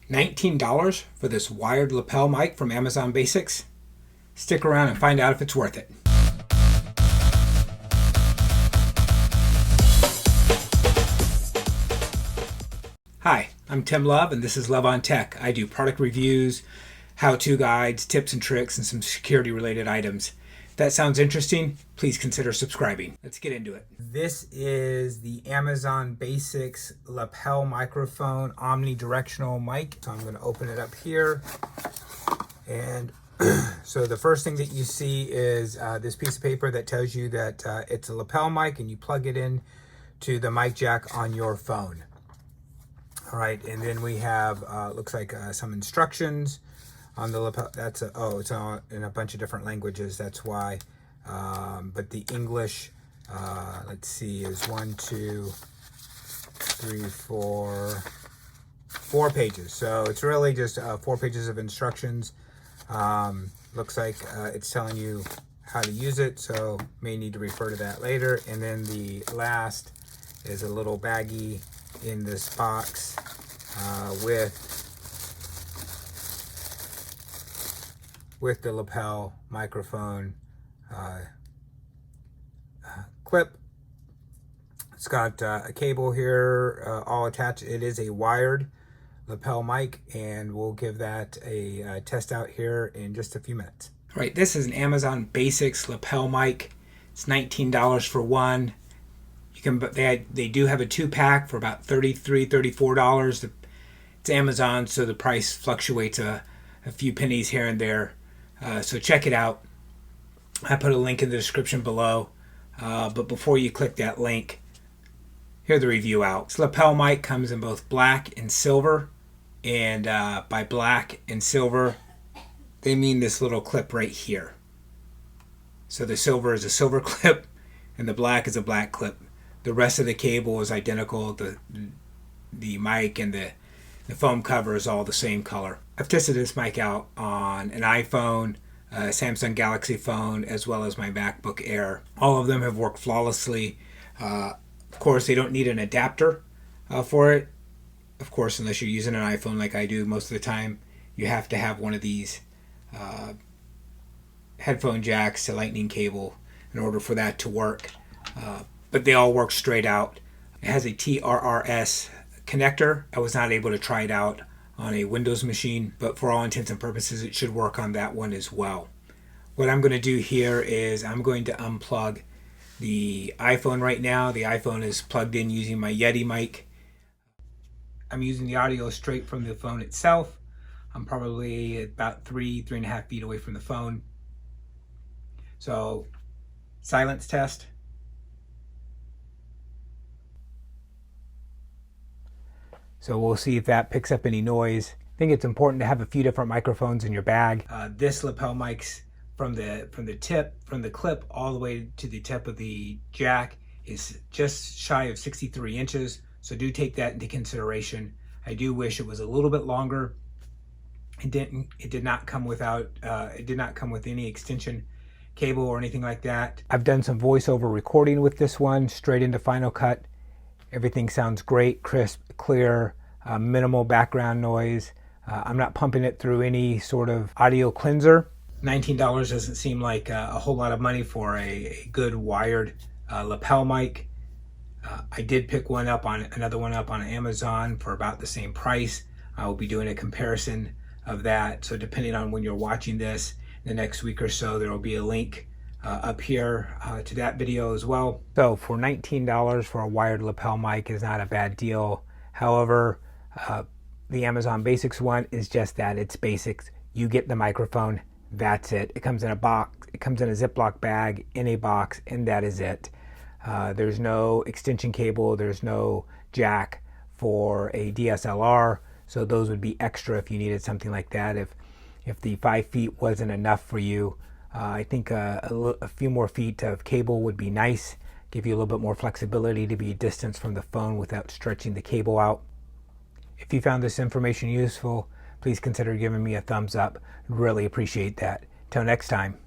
$19 for this wired lapel mic from Amazon Basics? Stick around and find out if it's worth it. Hi, I'm Tim Love and this is Love on Tech. I do product reviews, how-to guides, tips and tricks, and some security related items. If that sounds interesting, please consider subscribing. Let's get into it. This is the Amazon Basics lapel microphone omnidirectional mic. So I'm going to open it up here. And so the first thing that you see is this piece of paper that tells you that it's a lapel mic and you plug it in to the mic jack on your phone. All right, and then we have, looks like some instructions on the lapel. That's it's on in a bunch of different languages. That's why. But the English, let's see, is 1, 2, 3, 4 pages. So it's really just 4 pages of instructions. Looks like it's telling you how to use it, so may need to refer to that later. And then the last is a little baggie in this box with the lapel microphone clip. It's got a cable here all attached. It is a wired lapel mic, and we'll give that a test out here in just a few minutes. All right, this is an Amazon Basics lapel mic. It's $19 for one. You can, they do have a 2-pack for about $33, $34. It's Amazon, so the price fluctuates a few pennies here and there. So check it out. I put a link in the description below. But before you click that link, hear the review out. This lapel mic comes in both black and silver. And by black and silver, they mean this little clip right here. So the silver is a silver clip, and the black is a black clip. The rest of the cable is identical. The mic and the foam cover is all the same color. I've tested this mic out on an iPhone, a Samsung Galaxy phone, as well as my Macbook Air. All of them have worked flawlessly. Of course, they don't need an adapter for it. Of course, unless you're using an iPhone like I do most of the time, you have to have one of these headphone jacks to lightning cable in order for that to work. But they all work straight out. It has a TRRS connector. I was not able to try it out on a Windows machine, but for all intents and purposes, it should work on that one as well. What I'm going to do here is I'm going to unplug the iPhone right now. The iPhone is plugged in using my Yeti mic. I'm using the audio straight from the phone itself. I'm probably about 3.5 feet away from the phone. So, silence test. So we'll see if that picks up any noise. I think it's important to have a few different microphones in your bag. This lapel mic's from the clip all the way to the tip of the jack is just shy of 63 inches. So do take that into consideration. I do wish it was a little bit longer. It did not come with any extension cable or anything like that. I've done some voiceover recording with this one straight into Final Cut. Everything sounds great, crisp, clear, minimal background noise. I'm not pumping it through any sort of audio cleanser. $19 doesn't seem like a whole lot of money for a good wired lapel mic. I did pick another one up on Amazon for about the same price. I will be doing a comparison of that. So depending on when you're watching this, in the next week or so, there will be a link up here to that video as well. So for $19 for a wired lapel mic is not a bad deal. However, the Amazon Basics one is just that. It's basics. You get the microphone. That's it. It comes in a box. It comes in a Ziploc bag in a box, and that is it. There's no extension cable. There's no jack for a DSLR. So those would be extra if you needed something like that. If the 5 feet wasn't enough for you, I think a few more feet of cable would be nice. Give you a little bit more flexibility to be distanced from the phone without stretching the cable out. If you found this information useful, please consider giving me a thumbs up. Really appreciate that. Till next time.